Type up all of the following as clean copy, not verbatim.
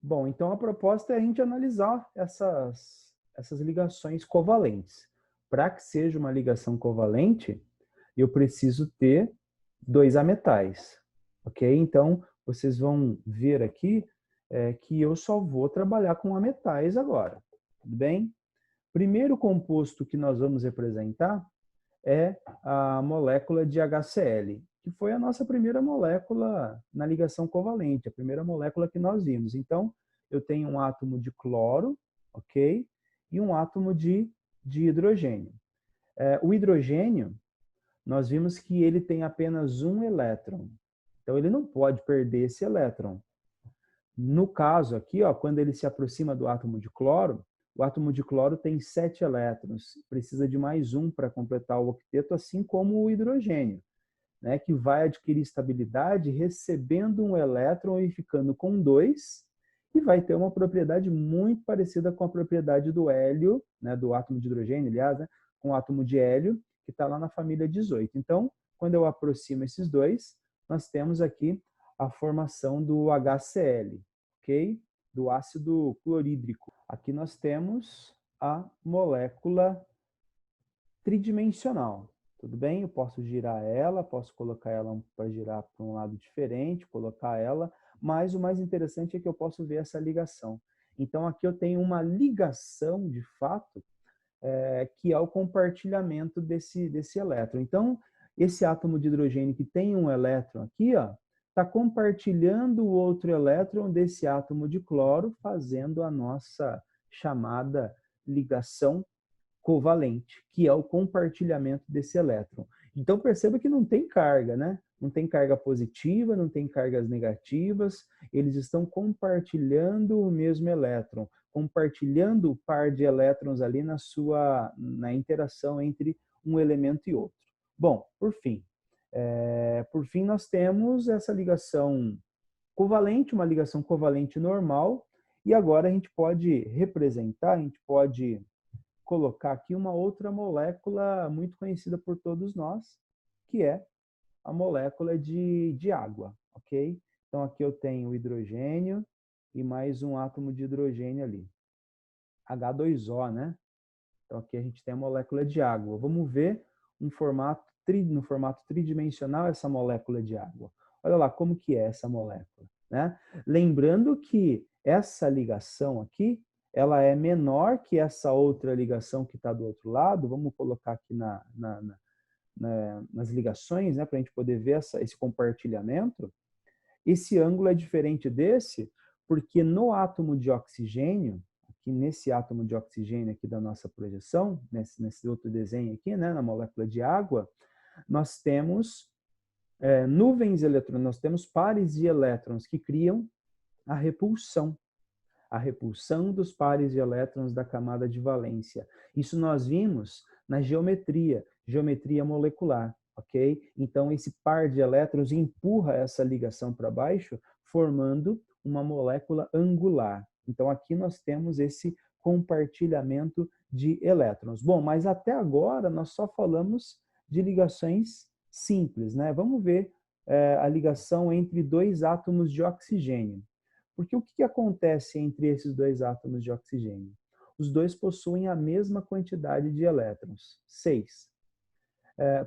Bom, então a proposta é a gente analisar essas ligações covalentes. Para que seja uma ligação covalente, eu preciso ter dois ametais, ok? Então, vocês vão ver aqui que eu só vou trabalhar com ametais agora, tudo bem? Primeiro composto que nós vamos representar é a molécula de HCl, que foi a nossa primeira molécula na ligação covalente, a primeira molécula que nós vimos. Então, eu tenho um átomo de cloro, ok? E um átomo de hidrogênio. O hidrogênio, nós vimos que ele tem apenas um elétron. Então, ele não pode perder esse elétron. No caso aqui, ó, quando ele se aproxima do átomo de cloro, o átomo de cloro tem 7 elétrons, precisa de mais um para completar o octeto, assim como o hidrogênio, né, que vai adquirir estabilidade recebendo um elétron e ficando com 2, e vai ter uma propriedade muito parecida com a propriedade do hélio, né, do átomo de hidrogênio, aliás, né, com o átomo de hélio, que está lá na família 18. Então, quando eu aproximo esses dois, nós temos aqui a formação do HCl, ok? Do ácido clorídrico. Aqui nós temos a molécula tridimensional. Tudo bem? Eu posso girar ela, posso colocar ela para girar para um lado diferente, colocar ela, mas o mais interessante é que eu posso ver essa ligação. Então, aqui eu tenho uma ligação, de fato, que é o compartilhamento desse elétron. Então, esse átomo de hidrogênio que tem um elétron aqui, ó, está compartilhando o outro elétron desse átomo de cloro, fazendo a nossa chamada ligação covalente, que é o compartilhamento desse elétron. Então, perceba que não tem carga, né? Não tem carga positiva, não tem cargas negativas, eles estão compartilhando o mesmo elétron, compartilhando o par de elétrons ali na interação entre um elemento e outro. Bom, por fim nós temos essa ligação covalente, uma ligação covalente normal, e agora a gente pode representar, a gente pode colocar aqui uma outra molécula muito conhecida por todos nós, que é a molécula de água, ok? Então aqui eu tenho o hidrogênio e mais um átomo de hidrogênio ali. H2O, né? Então aqui a gente tem a molécula de água. Vamos ver no formato tridimensional essa molécula de água. Olha lá como que é essa molécula, né? Lembrando que essa ligação aqui, ela é menor que essa outra ligação que está do outro lado. Vamos colocar aqui nas ligações, né, para a gente poder ver esse compartilhamento. Esse ângulo é diferente desse, porque no átomo de oxigênio, aqui nesse átomo de oxigênio aqui da nossa projeção, nesse outro desenho aqui, né, na molécula de água, nós temos nuvens eletrônicas, nós temos pares de elétrons que criam a repulsão dos pares de elétrons da camada de valência. Isso nós vimos na geometria molecular, ok? Então, esse par de elétrons empurra essa ligação para baixo, formando uma molécula angular. Então, aqui nós temos esse compartilhamento de elétrons. Bom, mas até agora nós só falamos de ligações simples, né? Vamos ver a ligação entre dois átomos de oxigênio. Porque o que acontece entre esses dois átomos de oxigênio? Os dois possuem a mesma quantidade de elétrons, 6.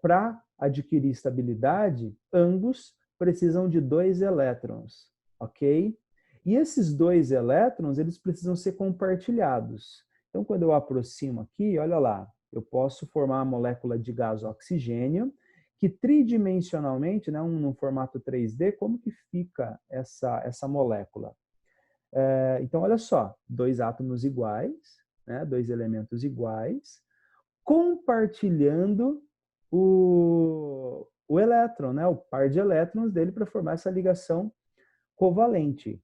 Para adquirir estabilidade, ambos precisam de 2 elétrons, ok? E esses 2 elétrons, eles precisam ser compartilhados. Então, quando eu aproximo aqui, olha lá, eu posso formar a molécula de gás oxigênio, que tridimensionalmente, né, no formato 3D, como que fica essa molécula? Então, olha só, 2 átomos iguais, né, 2 elementos iguais, compartilhando o elétron, né, o par de elétrons dele para formar essa ligação covalente.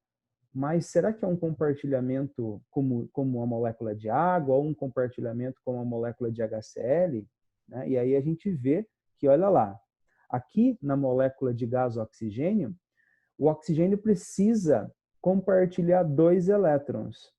Mas será que é um compartilhamento como a molécula de água ou um compartilhamento como a molécula de HCl? Né? E aí a gente vê que, olha lá, aqui na molécula de gás oxigênio, o oxigênio precisa compartilhar 2 elétrons.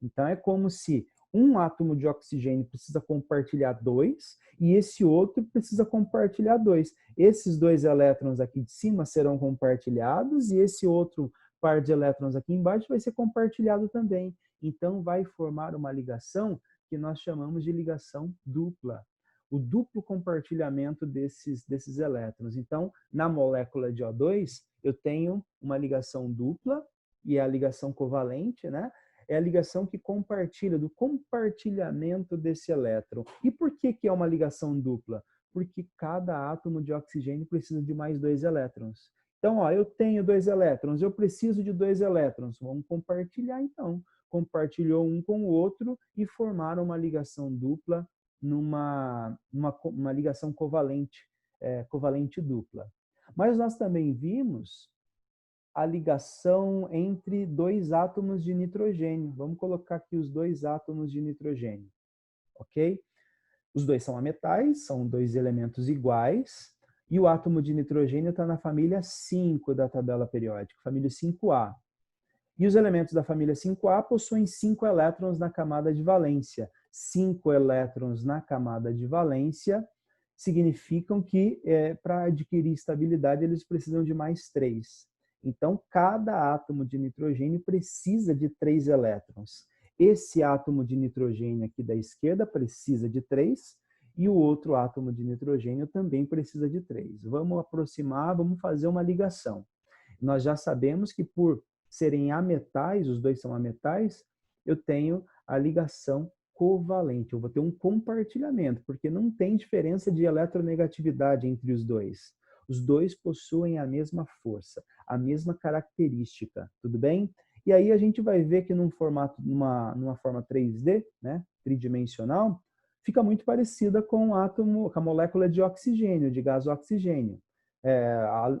Então é como se um átomo de oxigênio precisa compartilhar 2 e esse outro precisa compartilhar 2. Esses 2 elétrons aqui de cima serão compartilhados e esse outro par de elétrons aqui embaixo vai ser compartilhado também. Então, vai formar uma ligação que nós chamamos de ligação dupla. O duplo compartilhamento desses elétrons. Então, na molécula de O2, eu tenho uma ligação dupla, e é a ligação covalente, né? É a ligação que compartilha, do compartilhamento desse elétron. E por que é uma ligação dupla? Porque cada átomo de oxigênio precisa de mais 2 elétrons. Então, ó, eu tenho 2 elétrons, eu preciso de 2 elétrons. Vamos compartilhar, então. Compartilhou um com o outro e formaram uma ligação dupla numa ligação covalente, covalente dupla. Mas nós também vimos a ligação entre 2 átomos de nitrogênio. Vamos colocar aqui os 2 átomos de nitrogênio, ok? Os dois são ametais, são 2 elementos iguais, e o átomo de nitrogênio está na família 5 da tabela periódica, família 5A. E os elementos da família 5A possuem 5 elétrons na camada de valência. 5 elétrons na camada de valência significam que, para adquirir estabilidade, eles precisam de mais 3. Então, cada átomo de nitrogênio precisa de 3 elétrons. Esse átomo de nitrogênio aqui da esquerda precisa de 3 e o outro átomo de nitrogênio também precisa de 3. Vamos aproximar, vamos fazer uma ligação. Nós já sabemos que por serem ametais, os dois são ametais, eu tenho a ligação covalente. Eu vou ter um compartilhamento, porque não tem diferença de eletronegatividade entre os dois. Os dois possuem a mesma força, a mesma característica, tudo bem? E aí a gente vai ver que numa forma 3D, né, tridimensional, fica muito parecida com com a molécula de oxigênio, de gás oxigênio.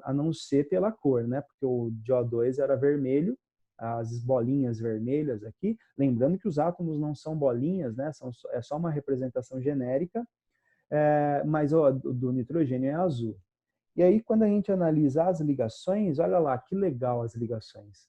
A não ser pela cor, né? Porque o de O2 era vermelho, as bolinhas vermelhas aqui. Lembrando que os átomos não são bolinhas, né? É só uma representação genérica, mas o do nitrogênio é azul. E aí, quando a gente analisa as ligações, olha lá, que legal as ligações.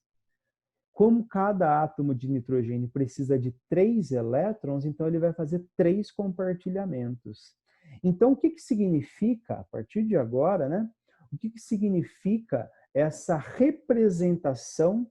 Como cada átomo de nitrogênio precisa de 3 elétrons, então ele vai fazer 3 compartilhamentos. Então, o que significa, a partir de agora, né? O que significa essa representação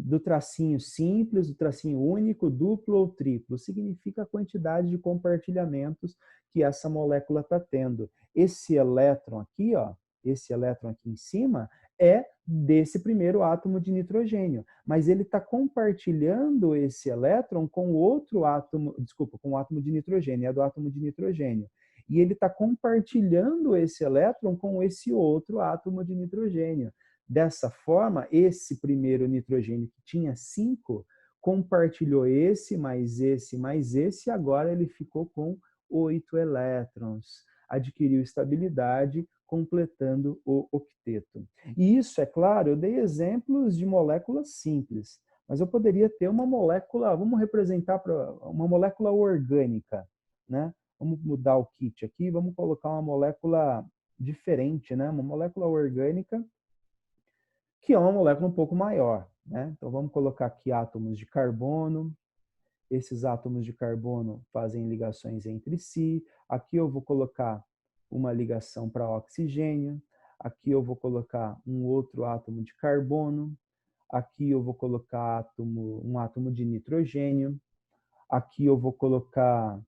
do tracinho simples, do tracinho único, duplo ou triplo? Significa a quantidade de compartilhamentos que essa molécula está tendo. Esse elétron aqui, ó, esse elétron aqui em cima, é desse primeiro átomo de nitrogênio, mas ele está compartilhando esse elétron com outro átomo, desculpa, com o átomo de nitrogênio, é do átomo de nitrogênio. E ele está compartilhando esse elétron com esse outro átomo de nitrogênio. Dessa forma, esse primeiro nitrogênio que tinha 5, compartilhou esse, e agora ele ficou com 8 elétrons. Adquiriu estabilidade, completando o octeto. E isso, é claro, eu dei exemplos de moléculas simples, mas eu poderia ter uma molécula, vamos representar para uma molécula orgânica, né? Vamos mudar o kit aqui, vamos colocar uma molécula diferente, né? Uma molécula orgânica, que é uma molécula um pouco maior, né? Então vamos colocar aqui átomos de carbono. Esses átomos de carbono fazem ligações entre si. Aqui eu vou colocar uma ligação para oxigênio. Aqui eu vou colocar um outro átomo de carbono. Aqui eu vou colocar um átomo de nitrogênio. Aqui eu vou colocar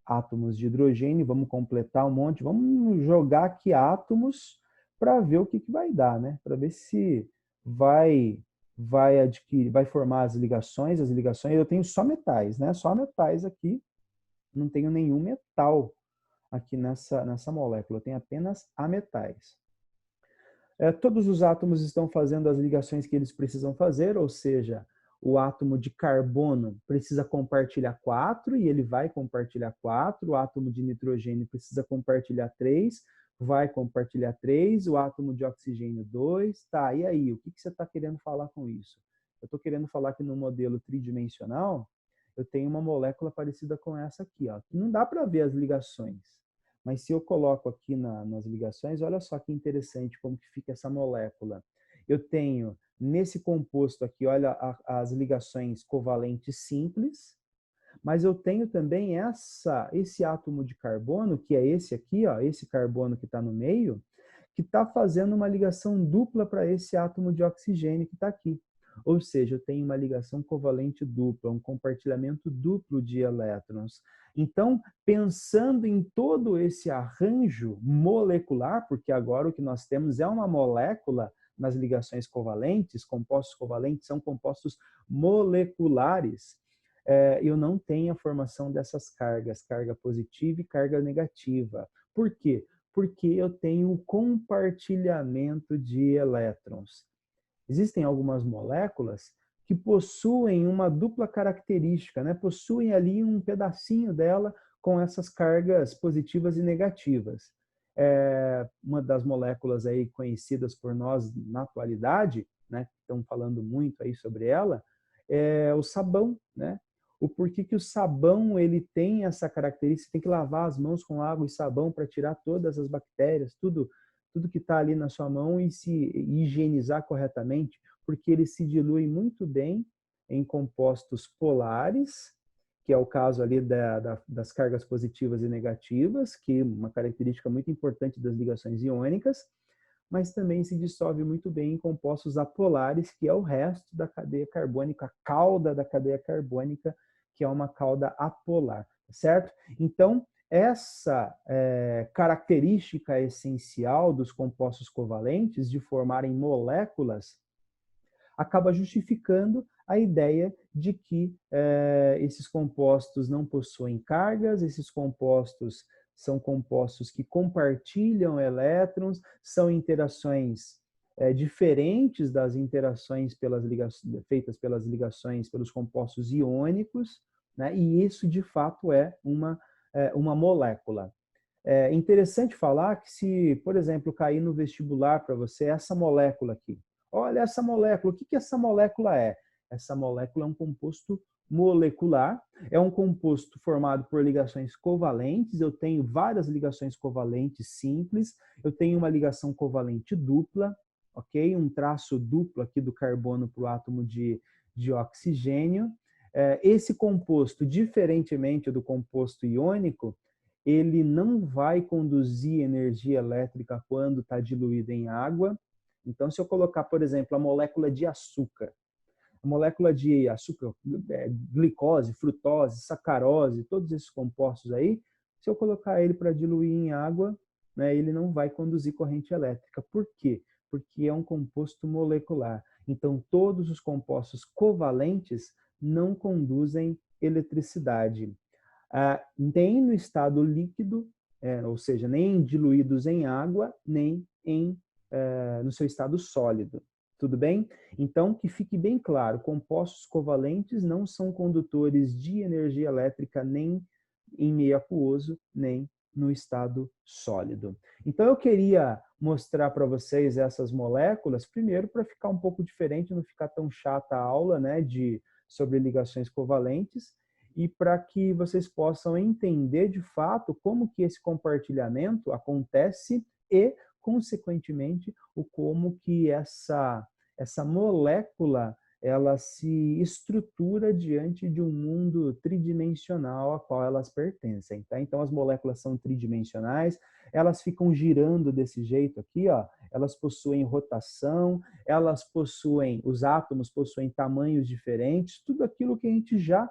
átomos de hidrogênio. Vamos completar um monte. Vamos jogar aqui átomos para ver o que vai dar, né? Para ver se vai formar as ligações. Eu tenho só metais, né? Só metais aqui. Não tenho nenhum metal aqui nessa molécula. Eu tenho apenas ametais. Todos os átomos estão fazendo as ligações que eles precisam fazer, ou seja, o átomo de carbono precisa compartilhar 4 e ele vai compartilhar 4. O átomo de nitrogênio precisa compartilhar 3, vai compartilhar 3. O átomo de oxigênio 2. Tá, e aí? O que você está querendo falar com isso? Eu estou querendo falar que no modelo tridimensional, eu tenho uma molécula parecida com essa aqui, ó. Não dá para ver as ligações. Mas se eu coloco aqui nas ligações, olha só que interessante como que fica essa molécula. Eu tenho nesse composto aqui, olha as ligações covalentes simples, mas eu tenho também esse átomo de carbono, que é esse aqui, ó, esse carbono que está no meio, que está fazendo uma ligação dupla para esse átomo de oxigênio que está aqui. Ou seja, eu tenho uma ligação covalente dupla, um compartilhamento duplo de elétrons. Então, pensando em todo esse arranjo molecular, porque agora o que nós temos é uma molécula nas ligações covalentes, compostos covalentes são compostos moleculares, eu não tenho a formação dessas cargas, carga positiva e carga negativa. Por quê? Porque eu tenho o compartilhamento de elétrons. Existem algumas moléculas que possuem uma dupla característica, né? Possuem ali um pedacinho dela com essas cargas positivas e negativas. Uma das moléculas aí conhecidas por nós na atualidade, né? Estão falando muito aí sobre ela, é o sabão, né? O porquê que o sabão ele tem essa característica, tem que lavar as mãos com água e sabão para tirar todas as bactérias, tudo que está ali na sua mão e se higienizar corretamente, porque ele se dilui muito bem em compostos polares, que é o caso ali das cargas positivas e negativas, que é uma característica muito importante das ligações iônicas, mas também se dissolve muito bem em compostos apolares, que é o resto da cadeia carbônica, a cauda da cadeia carbônica, que é uma cauda apolar, certo? Então, essa característica essencial dos compostos covalentes de formarem moléculas acaba justificando a ideia de que esses compostos não possuem cargas, esses compostos são compostos que compartilham elétrons, são interações diferentes das interações feitas pelas ligações, pelos compostos iônicos, né? E isso, de fato, é uma molécula. É interessante falar que se, por exemplo, cair no vestibular para você essa molécula aqui, olha essa molécula, o que essa molécula é? Essa molécula é um composto molecular, é um composto formado por ligações covalentes, eu tenho várias ligações covalentes simples, eu tenho uma ligação covalente dupla, ok? Um traço duplo aqui do carbono para o átomo de oxigênio. Esse composto, diferentemente do composto iônico, ele não vai conduzir energia elétrica quando está diluído em água. Então, se eu colocar, por exemplo, a molécula de açúcar, glicose, frutose, sacarose, todos esses compostos aí, se eu colocar ele para diluir em água, né, ele não vai conduzir corrente elétrica. Por quê? Porque é um composto molecular. Então, todos os compostos covalentes não conduzem eletricidade. Nem no estado líquido, ou seja, nem diluídos em água, nem no seu estado sólido. Tudo bem? Então, que fique bem claro, compostos covalentes não são condutores de energia elétrica nem em meio aquoso, nem no estado sólido. Então, eu queria mostrar para vocês essas moléculas, primeiro para ficar um pouco diferente, não ficar tão chata a aula, né, sobre ligações covalentes, e para que vocês possam entender de fato como que esse compartilhamento acontece e, consequentemente, o como que essa molécula ela se estrutura diante de um mundo tridimensional a qual elas pertencem. Tá? Então, as moléculas são tridimensionais, elas ficam girando desse jeito aqui, ó. Elas possuem rotação, os átomos possuem tamanhos diferentes, tudo aquilo que a gente já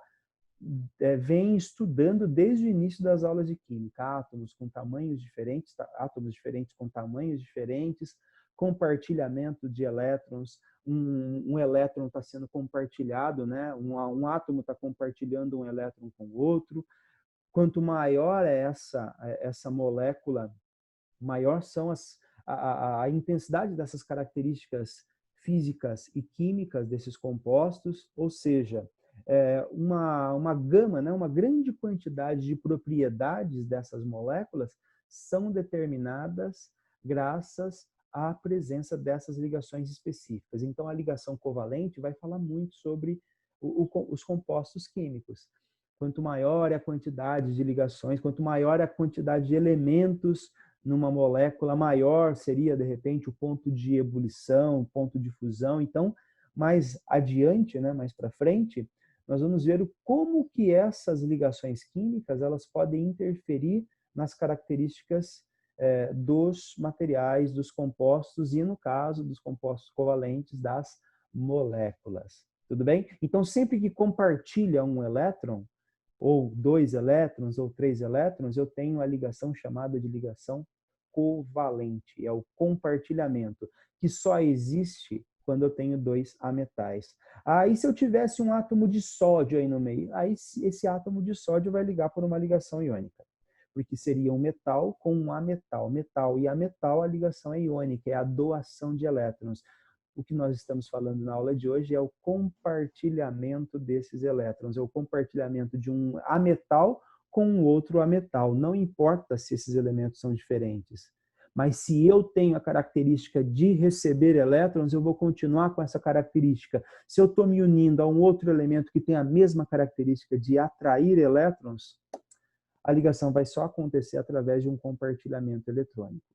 vem estudando desde o início das aulas de química, átomos com tamanhos diferentes, átomos diferentes com tamanhos diferentes, compartilhamento de elétrons, um elétron está sendo compartilhado, né? Um átomo está compartilhando um elétron com o outro. Quanto maior é essa molécula, maior são a intensidade dessas características físicas e químicas desses compostos, ou seja, uma gama, né, uma grande quantidade de propriedades dessas moléculas são determinadas graças à presença dessas ligações específicas. Então, a ligação covalente vai falar muito sobre os compostos químicos. Quanto maior é a quantidade de ligações, quanto maior é a quantidade de elementos numa molécula, maior seria, de repente, o ponto de ebulição, o ponto de fusão. Então, mais adiante, né, mais para frente, nós vamos ver como que essas ligações químicas elas podem interferir nas características dos materiais, dos compostos e, no caso, dos compostos covalentes das moléculas. Tudo bem? Então, sempre que compartilha um elétron, ou 2 elétrons, ou 3 elétrons, eu tenho a ligação chamada de ligação covalente. É o compartilhamento, que só existe quando eu tenho 2 ametais. Aí, se eu tivesse um átomo de sódio aí no meio, aí esse átomo de sódio vai ligar por uma ligação iônica, porque seria um metal com um ametal. Metal e ametal, a ligação é iônica, é a doação de elétrons. O que nós estamos falando na aula de hoje é o compartilhamento desses elétrons, é o compartilhamento de um ametal com um outro ametal. Não importa se esses elementos são diferentes. Mas se eu tenho a característica de receber elétrons, eu vou continuar com essa característica. Se eu estou me unindo a um outro elemento que tem a mesma característica de atrair elétrons, a ligação vai só acontecer através de um compartilhamento eletrônico.